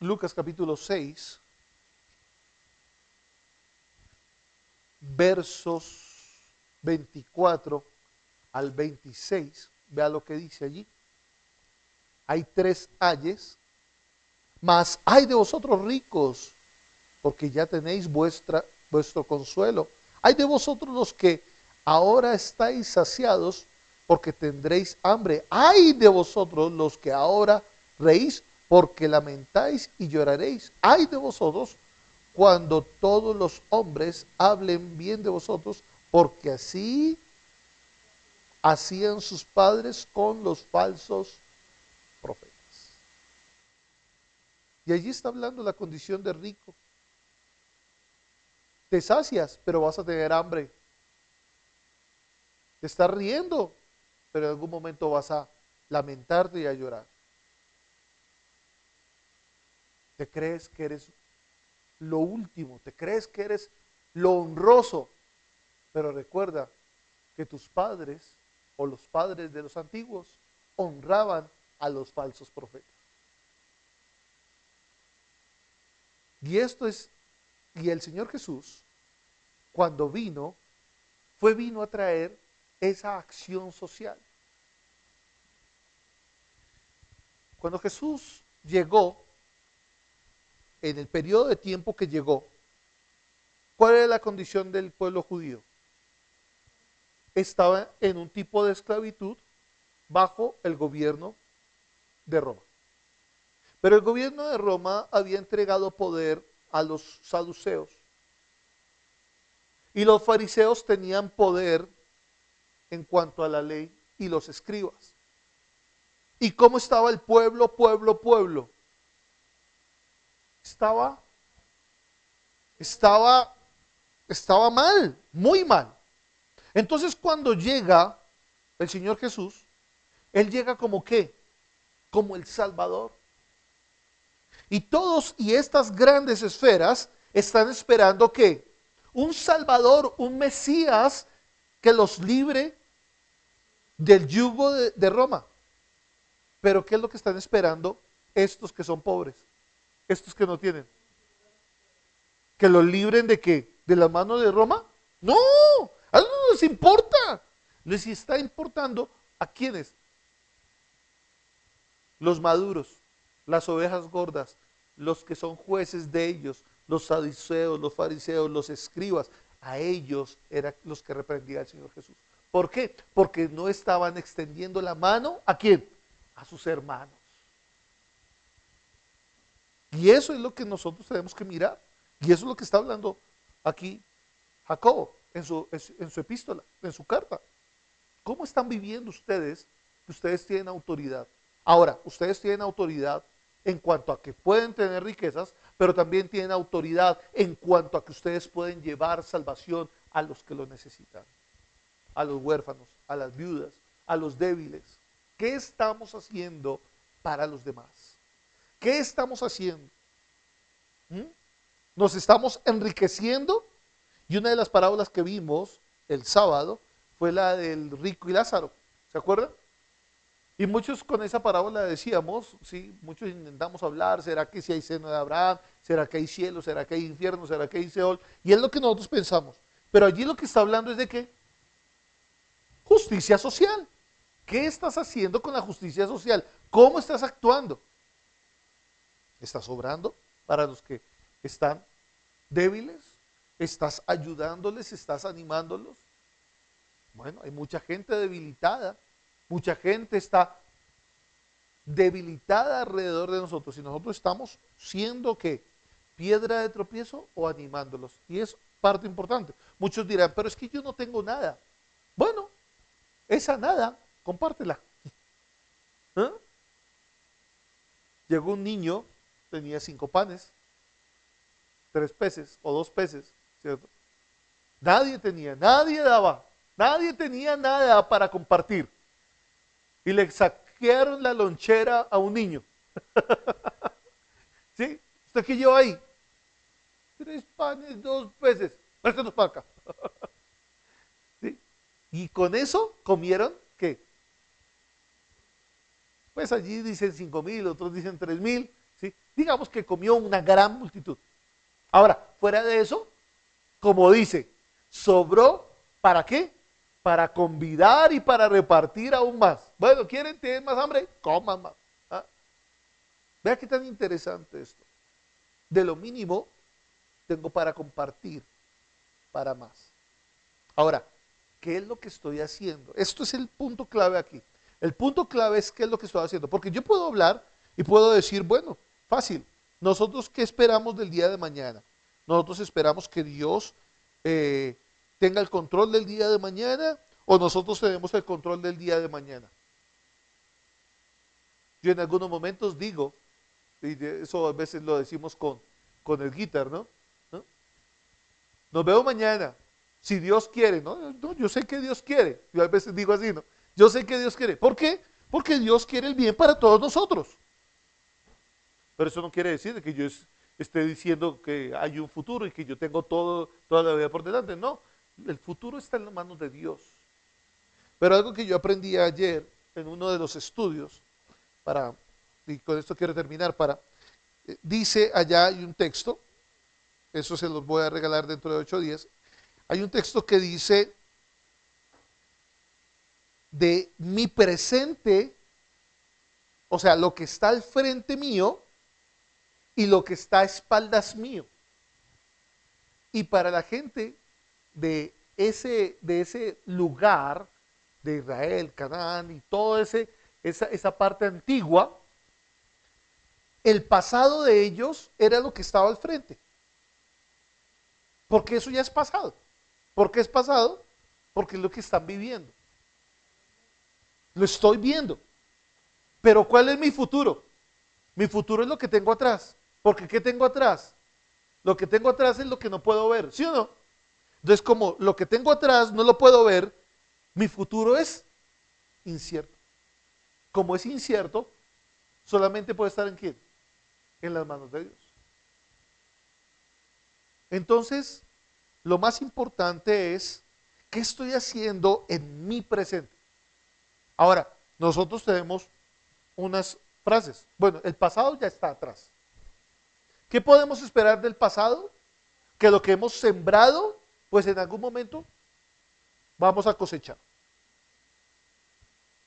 Lucas capítulo 6, versos 24 al 26. Vea lo que dice allí. Hay 3 ayes. Mas ay de vosotros ricos, porque ya tenéis vuestro vuestro consuelo. Hay de vosotros los que ahora estáis saciados, porque tendréis hambre. Hay de vosotros los que ahora reís, porque lamentáis y lloraréis. Hay de vosotros cuando todos los hombres hablen bien de vosotros, porque así hacían sus padres con los falsos profetas. Y allí está hablando la condición de rico. Te sacias, pero vas a tener hambre. Te estás riendo, pero en algún momento vas a lamentarte y a llorar. Te crees que eres lo último, te crees que eres lo honroso, pero recuerda que tus padres o los padres de los antiguos honraban a los falsos profetas. Y esto es, y el Señor Jesús, cuando vino, vino a traer esa acción social. Cuando Jesús llegó, en el periodo de tiempo que llegó, ¿cuál era la condición del pueblo judío? Estaba en un tipo de esclavitud bajo el gobierno de Roma. Pero el gobierno de Roma había entregado poder a los saduceos. Y los fariseos tenían poder en cuanto a la ley y los escribas. ¿Y cómo estaba el pueblo? Estaba mal, muy mal. Entonces cuando llega el Señor Jesús, Él llega como ¿qué? Como el Salvador. Y todos y estas grandes esferas están esperando ¿qué? Un Salvador, un Mesías que los libre del yugo de Roma. Pero ¿qué es lo que están esperando estos que son pobres? Estos que no tienen. ¿Que los libren de qué? ¿De la mano de Roma? No, a ellos no les importa. Les está importando a quiénes. Los maduros, las ovejas gordas, los que son jueces de ellos, los saduceos, los fariseos, los escribas. A ellos eran los que reprendía el Señor Jesús. ¿Por qué? Porque no estaban extendiendo la mano ¿a quién? A sus hermanos. Y eso es lo que nosotros tenemos que mirar. Y eso es lo que está hablando aquí Jacobo en su epístola, en su carta. ¿Cómo están viviendo ustedes que ustedes tienen autoridad? Ahora, ustedes tienen autoridad en cuanto a que pueden tener riquezas, pero también tienen autoridad en cuanto a que ustedes pueden llevar salvación a los que lo necesitan, a los huérfanos, a las viudas, a los débiles. ¿Qué estamos haciendo para los demás? ¿Qué estamos haciendo? ¿Nos estamos enriqueciendo? Y una de las parábolas que vimos el sábado fue la del rico y Lázaro. ¿Se acuerdan? Y muchos con esa parábola decíamos, sí, muchos intentamos hablar, ¿será que si hay seno de Abraham? ¿Será que hay cielo? ¿Será que hay infierno? ¿Será que hay Seol? Y es lo que nosotros pensamos. Pero allí lo que está hablando es de ¿qué? Justicia social. ¿Qué estás haciendo con la justicia social? ¿Cómo estás actuando? ¿Estás obrando para los que están débiles? ¿Estás ayudándoles? ¿Estás animándolos? Bueno, hay mucha gente debilitada. Mucha gente está debilitada alrededor de nosotros y nosotros estamos siendo ¿qué? Piedra de tropiezo o animándolos. Y es parte importante. Muchos dirán, pero es que yo no tengo nada. Bueno, esa nada, compártela. ¿Eh? Llegó un niño, tenía 5 panes, 3 peces o 2 peces, ¿cierto? Nadie tenía, nadie daba, nadie tenía nada para compartir. Y le saquearon la lonchera a un niño. ¿Sí? ¿Usted qué lleva ahí? 3 panes, 2 peces. Préstenos para acá. ¿Sí? Y con eso comieron, ¿qué? Pues allí dicen 5,000, otros dicen 3,000. ¿Sí? Digamos que comió una gran multitud. Ahora, fuera de eso, como dice, sobró, ¿para qué? Para convidar y para repartir aún más. Bueno, ¿quieren tener más hambre? Coman más. ¿Ah? Vea qué tan interesante esto. De lo mínimo, tengo para compartir. para más. Ahora, ¿qué es lo que estoy haciendo? Esto es el punto clave aquí. El punto clave es qué es lo que estoy haciendo. Porque yo puedo hablar y puedo decir, bueno, fácil. Nosotros, ¿qué esperamos del día de mañana? Nosotros esperamos que Dios eh, tenga el control del día de mañana o nosotros tenemos el control del día de mañana. Yo en algunos momentos digo, y eso a veces lo decimos con el guitar, ¿no? ¿No? Nos vemos mañana, si Dios quiere, ¿no? No, yo sé que Dios quiere. Yo a veces digo así, ¿no? Yo sé que Dios quiere. ¿Por qué? Porque Dios quiere el bien para todos nosotros. Pero eso no quiere decir que yo esté diciendo que hay un futuro y que yo tengo toda la vida por delante. No, el futuro está en las manos de Dios. Pero algo que yo aprendí ayer en uno de los estudios, y con esto quiero terminar, dice allá hay un texto, eso se los voy a regalar dentro de 8 días, hay un texto que dice de mi presente, o sea, lo que está al frente mío y lo que está a espaldas mío. Y para la gente de ese lugar de Israel, Canaán y toda esa parte antigua, el pasado de ellos era lo que estaba al frente. Porque eso ya es pasado. ¿Por qué es pasado? Porque es lo que están viviendo. Lo estoy viendo. Pero ¿cuál es mi futuro? Mi futuro es lo que tengo atrás. Porque ¿qué tengo atrás? Lo que tengo atrás es lo que no puedo ver, ¿sí o no? Entonces, como lo que tengo atrás no lo puedo ver, mi futuro es incierto. Como es incierto, solamente puede estar en quién? En las manos de Dios. Entonces, lo más importante es, ¿qué estoy haciendo en mi presente? Ahora, nosotros tenemos unas frases. Bueno, el pasado ya está atrás. ¿Qué podemos esperar del pasado? Que lo que hemos sembrado, pues en algún momento vamos a cosechar.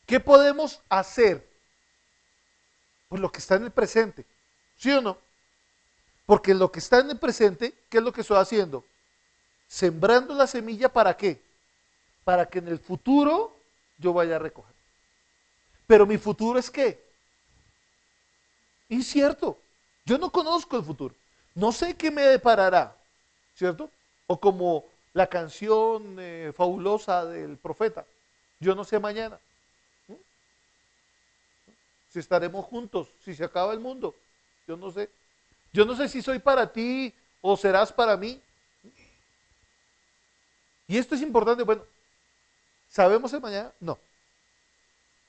¿Qué podemos hacer? Pues lo que está en el presente, ¿sí o no? Porque lo que está en el presente, ¿qué es lo que estoy haciendo? Sembrando la semilla, ¿para qué? Para que en el futuro yo vaya a recoger. Pero mi futuro es ¿qué? Incierto. Yo no conozco el futuro. No sé qué me deparará, ¿cierto? O como la canción fabulosa del profeta. Yo no sé mañana. ¿Mm? Si estaremos juntos, si se acaba el mundo. Yo no sé. Yo no sé si soy para ti o serás para mí. Y esto es importante. Bueno, ¿sabemos el mañana? No.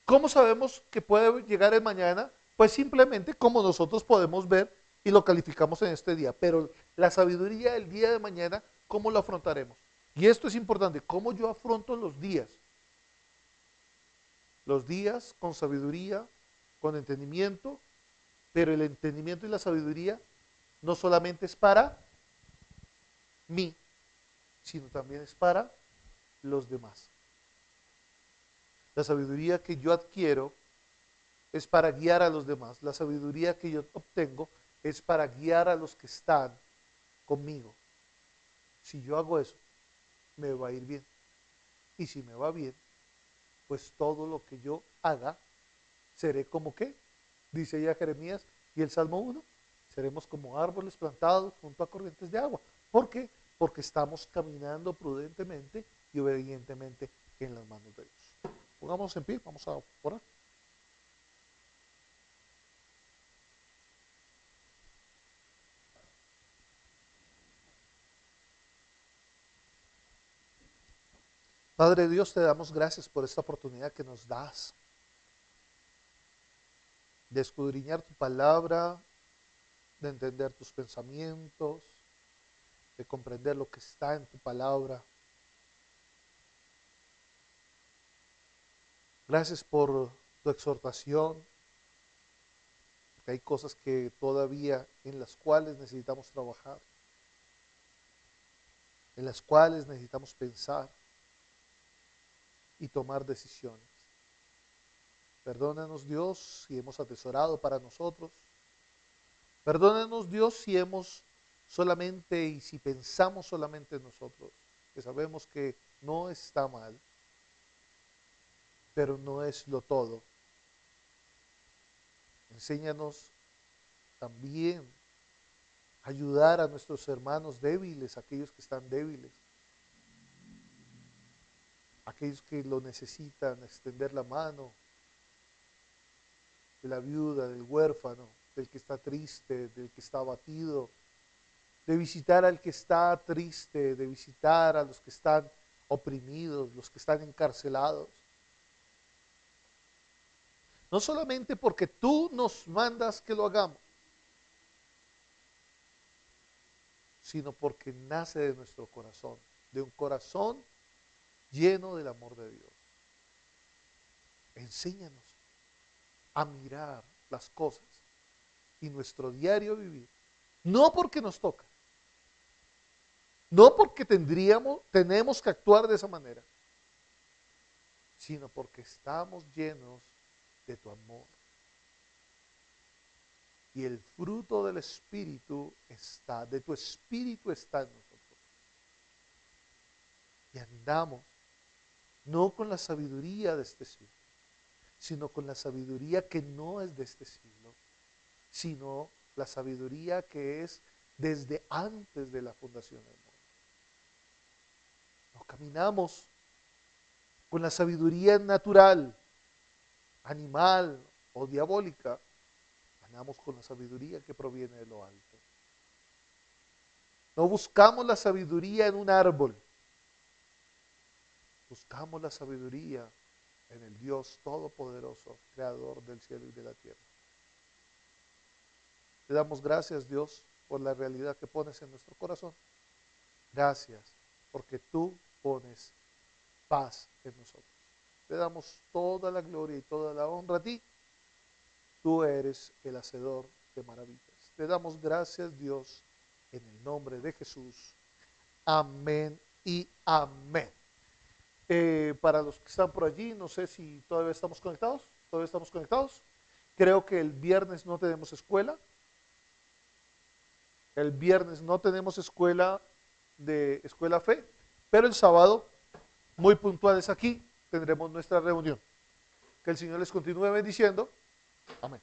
¿Cómo sabemos que puede llegar el mañana? Pues simplemente como nosotros podemos ver y lo calificamos en este día. Pero la sabiduría del día de mañana, ¿cómo lo afrontaremos? Y esto es importante, ¿cómo yo afronto los días? Los días con sabiduría, con entendimiento, pero el entendimiento y la sabiduría no solamente es para mí, sino también es para los demás. La sabiduría que yo adquiero es para guiar a los demás. La sabiduría que yo obtengo es para guiar a los que están conmigo. Si yo hago eso, me va a ir bien. Y si me va bien, pues todo lo que yo haga, seré como qué, dice ya Jeremías y el Salmo 1, seremos como árboles plantados junto a corrientes de agua. ¿Por qué? Porque estamos caminando prudentemente y obedientemente en las manos de Dios. Pongamos en pie, vamos a orar. Padre Dios, te damos gracias por esta oportunidad que nos das de escudriñar tu palabra, de entender tus pensamientos, de comprender lo que está en tu palabra. Gracias por tu exhortación, porque hay cosas que todavía en las cuales necesitamos trabajar, en las cuales necesitamos pensar y tomar decisiones. Perdónanos Dios si hemos atesorado para nosotros. Perdónanos Dios si hemos solamente y si pensamos solamente en nosotros. que sabemos que no está mal, pero no es lo todo. Enséñanos también a ayudar a nuestros hermanos débiles, aquellos que están débiles, aquellos que lo necesitan, extender la mano, de la viuda, del huérfano, del que está triste, del que está abatido, de visitar al que está triste, de visitar a los que están oprimidos, los que están encarcelados. No solamente porque tú nos mandas que lo hagamos, sino porque nace de nuestro corazón, de un corazón lleno del amor de Dios. Enséñanos a mirar las cosas y nuestro diario vivir, no porque nos toca, no porque tenemos que actuar de esa manera, sino porque estamos llenos de tu amor. Y el fruto del Espíritu está, de tu Espíritu está en nosotros. Y andamos no con la sabiduría de este siglo, sino con la sabiduría que no es de este siglo, sino la sabiduría que es desde antes de la fundación del mundo. No caminamos con la sabiduría natural, animal o diabólica, andamos con la sabiduría que proviene de lo alto. No buscamos la sabiduría en un árbol, buscamos la sabiduría en el Dios Todopoderoso, Creador del cielo y de la tierra. Te damos gracias, Dios, por la realidad que pones en nuestro corazón. Gracias, porque tú pones paz en nosotros. Te damos toda la gloria y toda la honra a ti. Tú eres el hacedor de maravillas. Te damos gracias, Dios, en el nombre de Jesús. Amén y amén. Para los que están por allí, no sé si todavía estamos conectados. ¿Todavía estamos conectados? Creo que el viernes no tenemos escuela. El viernes no tenemos escuela de Escuela Fe, pero el sábado, muy puntuales aquí, tendremos nuestra reunión. Que el Señor les continúe bendiciendo. Amén.